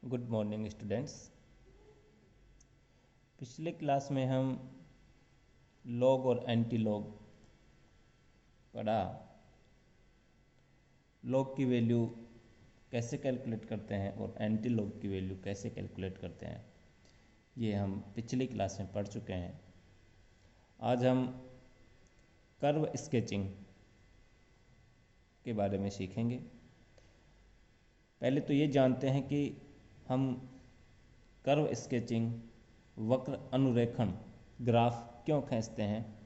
Good morning students. पिछले class में हम लॉग और एंटी लॉग पढ़ा। लॉग की वैल्यू कैसे कैलकुलेट करते हैं और एंटी लॉग की वैल्यू कैसे कैलकुलेट करते हैं, ये हम पिछली क्लास में पढ़ चुके हैं। आज हम कर्व स्केचिंग के बारे में सीखेंगे। पहले तो ये जानते हैं कि हम कर्व स्केचिंग वक्र अनुरेखण ग्राफ क्यों खींचते हैं,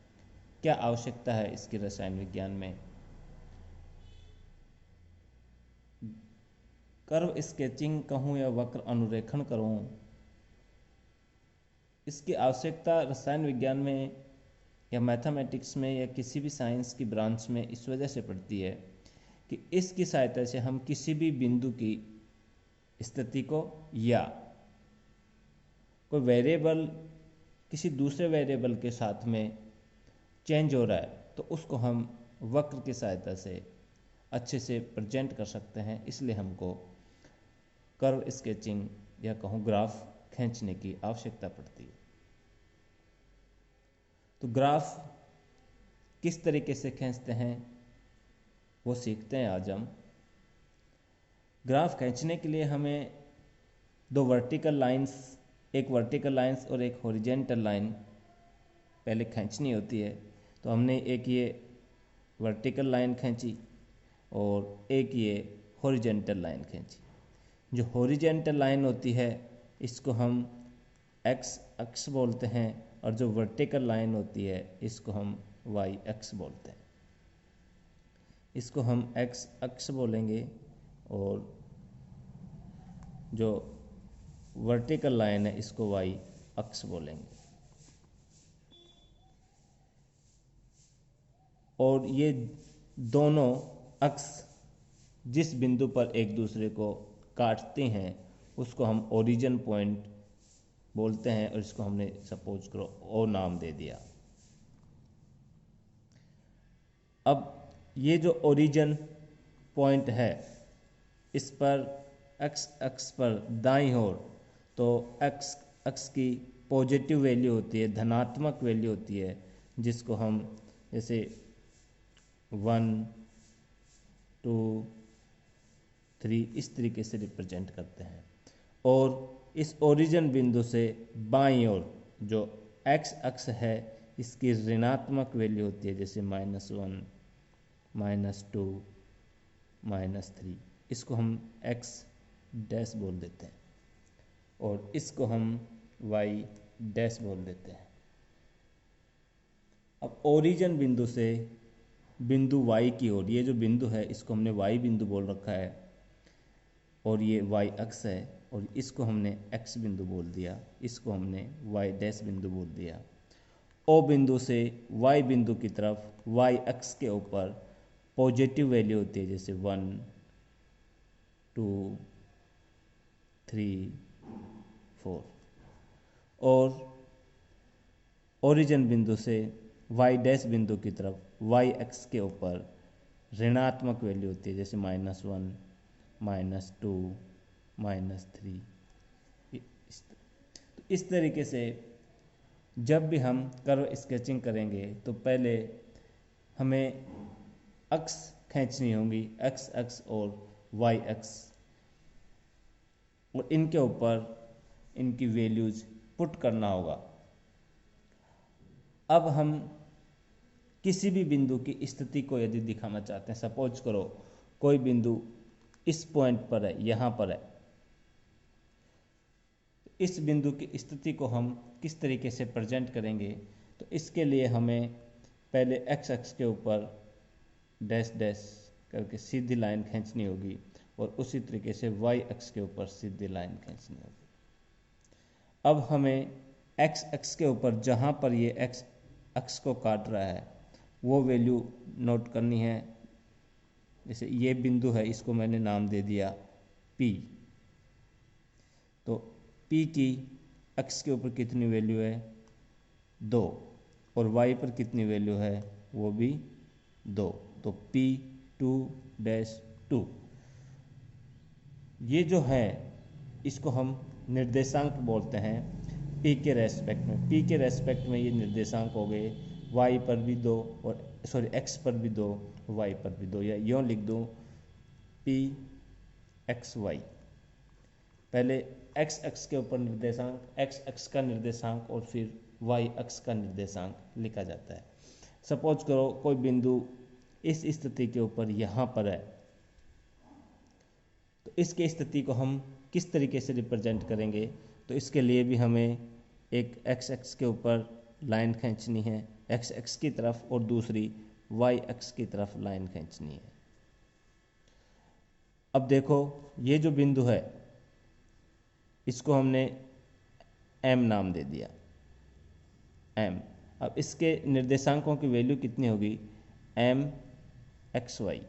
क्या आवश्यकता है इसकी रसायन विज्ञान में। कर्व स्केचिंग कहूँ या वक्र अनुरेखण करूँ, इसकी आवश्यकता रसायन विज्ञान में या मैथमेटिक्स में या किसी भी साइंस की ब्रांच में इस वजह से पड़ती है कि इसकी सहायता से हम किसी भी बिंदु की स्थिति को या कोई वेरिएबल किसी दूसरे वेरिएबल के साथ में चेंज हो रहा है तो उसको हम वक्र की सहायता से अच्छे से प्रेजेंट कर सकते हैं। इसलिए हमको कर्व स्केचिंग या कहूँ ग्राफ खींचने की आवश्यकता पड़ती है। तो ग्राफ किस तरीके से खींचते हैं वो सीखते हैं आज हम। ग्राफ खींचने के लिए हमें दो वर्टिकल लाइंस, एक वर्टिकल लाइंस और एक हॉरिजेंटल लाइन पहले खींचनी होती है। तो हमने एक ये वर्टिकल लाइन खींची और एक ये हॉरिजेंटल लाइन खींची। जो हॉरिजेंटल लाइन होती है इसको हम एक्स अक्ष बोलते हैं और जो वर्टिकल लाइन होती है इसको हम वाई अक्ष बोलते हैं। इसको हम एक्स अक्ष बोलेंगे और जो वर्टिकल लाइन है इसको वाई अक्ष बोलेंगे। और ये दोनों अक्ष जिस बिंदु पर एक दूसरे को काटते हैं उसको हम ओरिजिन पॉइंट बोलते हैं और इसको हमने सपोज करो ओ नाम दे दिया। अब ये जो ओरिजिन पॉइंट है इस पर एक्स अक्ष पर दाईं ओर तो एक्स अक्ष की पॉजिटिव वैल्यू होती है, धनात्मक वैल्यू होती है, जिसको हम जैसे 1, 2, 3 इस तरीके से रिप्रेजेंट करते हैं। और इस ओरिजिन बिंदु से बाईं ओर जो एक्स अक्ष है इसकी ऋणात्मक वैल्यू होती है, जैसे -1, -2, -3। इसको हम एक्स डैश बोल देते हैं और इसको हम वाई डैश बोल देते हैं। अब ओरिजिन बिंदु से बिंदु वाई की ओर, ये जो बिंदु है इसको हमने वाई बिंदु बोल रखा है और ये वाई अक्ष है और इसको हमने एक्स बिंदु बोल दिया, इसको हमने वाई डैश बिंदु बोल दिया। ओ बिंदु से वाई बिंदु की तरफ वाई अक्ष के ऊपर पॉजिटिव वैल्यू होती है, जैसे 1, 2, 3, 4। और ओरिजिन बिंदु से वाई डैश बिंदु की तरफ वाई एक्स के ऊपर ऋणात्मक वैल्यू होती है, जैसे -1, -2, -3। इस तरीके से जब भी हम कर्व स्केचिंग करेंगे तो पहले हमें अक्ष खींचनी होगी, एक्स अक्ष और वाई अक्ष, और इनके ऊपर इनकी वैल्यूज पुट करना होगा। अब हम किसी भी बिंदु की स्थिति को यदि दिखाना चाहते हैं, सपोज करो कोई बिंदु इस पॉइंट पर है, यहाँ पर है, इस बिंदु की स्थिति को हम किस तरीके से प्रेजेंट करेंगे। तो इसके लिए हमें पहले एक्स अक्ष के ऊपर डैश डैश करके सीधी लाइन खींचनी होगी और उसी तरीके से वाई अक्ष के ऊपर सीधी लाइन खींचनी होगी। अब हमें एक्स अक्ष के ऊपर जहाँ पर ये एक्स अक्ष को काट रहा है वो वैल्यू नोट करनी है। जैसे ये बिंदु है, इसको मैंने नाम दे दिया P। तो P की अक्ष के ऊपर कितनी वैल्यू है, 2, और y पर कितनी वैल्यू है, वो भी 2। तो P2-2 ये जो है इसको हम निर्देशांक बोलते हैं p के रेस्पेक्ट में। p के रेस्पेक्ट में ये निर्देशांक हो गए, y पर भी दो और सॉरी x पर भी दो, y पर भी दो, या यूँ लिख दूँ p x y। पहले x अक्ष के ऊपर निर्देशांक, x अक्ष का निर्देशांक और फिर y अक्ष का निर्देशांक लिखा जाता है। सपोज करो कोई बिंदु इस स्थिति के ऊपर यहाँ पर है, तो इसके स्थिति को हम किस तरीके से रिप्रेजेंट करेंगे? तो इसके लिए भी हमें एक x अक्ष के ऊपर लाइन खींचनी है x अक्ष की तरफ और दूसरी y अक्ष की तरफ लाइन खींचनी है। अब देखो ये जो बिंदु है इसको हमने m नाम दे दिया, m। अब इसके निर्देशांकों की वैल्यू कितनी होगी? m x y।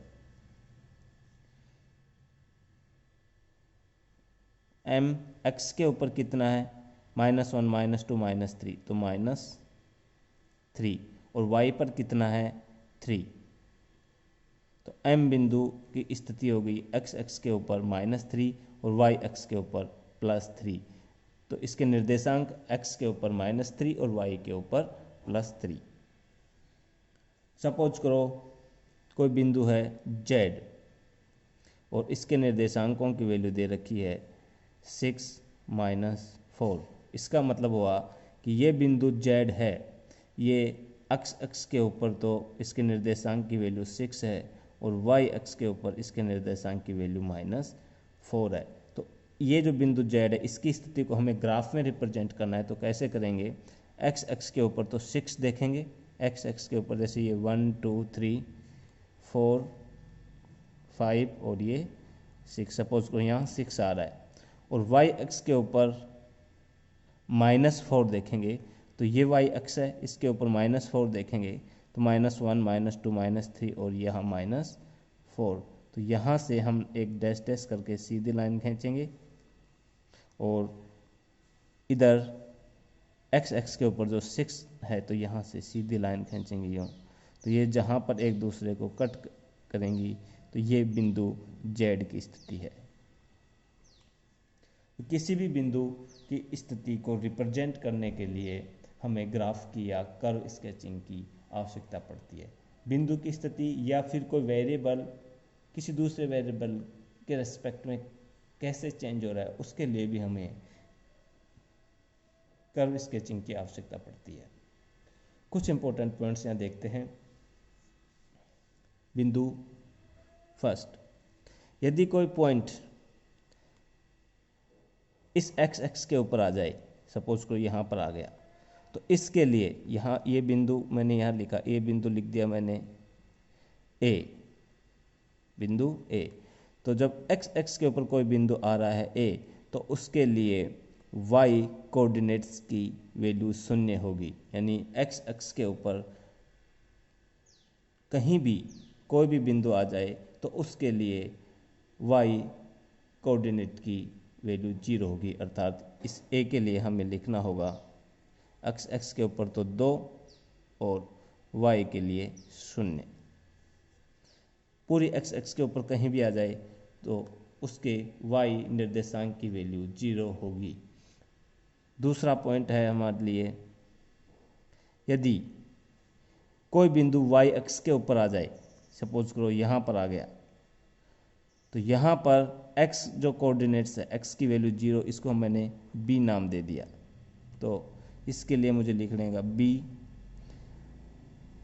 m x के ऊपर कितना है? -1 -2 -3, तो -3, और y पर कितना है? 3। तो m बिंदु की स्थिति होगी x अक्ष के ऊपर -3 और y अक्ष के ऊपर +3। तो इसके निर्देशांक x के ऊपर -3 और y के ऊपर +3। सपोज करो कोई बिंदु है z और इसके निर्देशांकों की वैल्यू दे रखी है 6 -4। इसका मतलब हुआ कि ये बिंदु z है, ये x अक्ष के ऊपर तो इसके निर्देशांक की वैल्यू 6 है और y अक्ष के ऊपर इसके निर्देशांक की वैल्यू -4 है। तो ये जो बिंदु z है इसकी स्थिति को हमें ग्राफ में रिप्रेजेंट करना है, तो कैसे करेंगे? x अक्ष के ऊपर तो 6 देखेंगे, x अक्ष के ऊपर जैसे ये 1 2 3 4 5 और ये 6, सपोज को यहाँ 6 आ रहा है, और y अक्ष के ऊपर -4 देखेंगे, तो ये y अक्ष है, इसके ऊपर -4 देखेंगे तो -1 -2 -3 और यहाँ -4। तो यहाँ से हम एक डैश डैश करके सीधी लाइन खींचेंगे और इधर x अक्ष के ऊपर जो 6 है तो यहाँ से सीधी लाइन खींचेंगे यूँ। तो ये जहाँ पर एक दूसरे को कट करेंगी तो ये बिंदु z की स्थिति है। किसी भी बिंदु की स्थिति को रिप्रेजेंट करने के लिए हमें ग्राफ की या कर्व स्केचिंग की आवश्यकता पड़ती है। बिंदु की स्थिति या फिर कोई वेरिएबल किसी दूसरे वेरिएबल के रेस्पेक्ट में कैसे चेंज हो रहा है उसके लिए भी हमें कर्व स्केचिंग की आवश्यकता पड़ती है। कुछ इंपॉर्टेंट पॉइंट्स यहाँ देखते हैं। बिंदु फर्स्ट, यदि कोई पॉइंट इस x अक्ष के ऊपर आ जाए, सपोज को यहाँ पर आ गया, तो इसके लिए यहाँ ये बिंदु मैंने यहाँ लिखा, ए बिंदु लिख दिया मैंने, ए बिंदु ए। तो जब x अक्ष के ऊपर कोई बिंदु आ रहा है ए, तो उसके लिए y कोऑर्डिनेट्स की वैल्यू 0 होगी, यानी x अक्ष के ऊपर कहीं भी कोई भी बिंदु आ जाए तो उसके लिए y कोऑर्डिनेट की वैल्यू 0 होगी। अर्थात इस a के लिए हमें लिखना होगा x के ऊपर तो 2 और y के लिए 0। पूरी x के ऊपर कहीं भी आ जाए तो उसके y निर्देशांक की वैल्यू 0 होगी। दूसरा पॉइंट है हमारे लिए, यदि कोई बिंदु y अक्ष के ऊपर आ जाए, सपोज करो यहाँ पर आ गया, तो यहाँ पर x जो कोऑर्डिनेट्स है x की वैल्यू 0, इसको मैंने b नाम दे दिया। तो इसके लिए मुझे लिख लेगा b,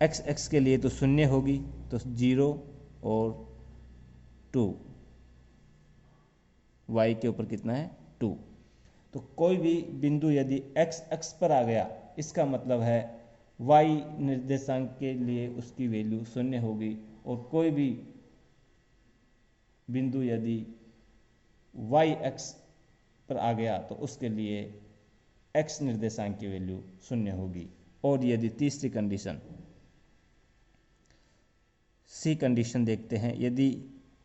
x के लिए तो 0 होगी तो 0 और 2, y के ऊपर कितना है 2। तो कोई भी बिंदु यदि x अक्ष पर आ गया, इसका मतलब है y निर्देशांक के लिए उसकी वैल्यू 0 होगी, और कोई भी बिंदु यदि y अक्ष पर आ गया तो उसके लिए x निर्देशांक की वैल्यू 0 होगी। और यदि तीसरी कंडीशन, सी कंडीशन देखते हैं, यदि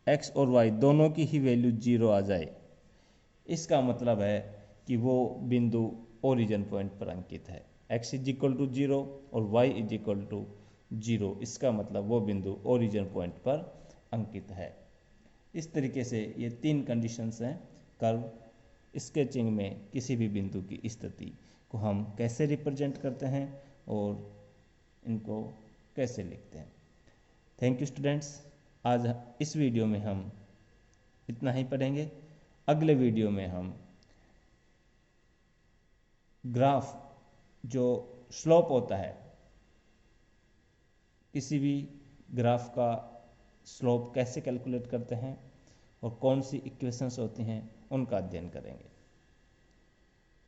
x और y दोनों की ही वैल्यू 0 आ जाए, इसका मतलब है कि वो बिंदु ओरिजिन पॉइंट पर अंकित है। x = 0 और y = 0, इसका मतलब वो बिंदु ओरिजिन पॉइंट पर अंकित है। इस तरीके से ये 3 कंडीशंस हैं कर्व स्केचिंग में किसी भी बिंदु की स्थिति को हम कैसे रिप्रेजेंट करते हैं और इनको कैसे लिखते हैं। Thank you students. आज इस वीडियो में हम इतना ही पढ़ेंगे। अगले वीडियो में हम ग्राफ जो स्लोप होता है, किसी भी ग्राफ का स्लोप कैसे कैलकुलेट करते हैं और कौन सी इक्वेशंस होती हैं उनका अध्ययन करेंगे।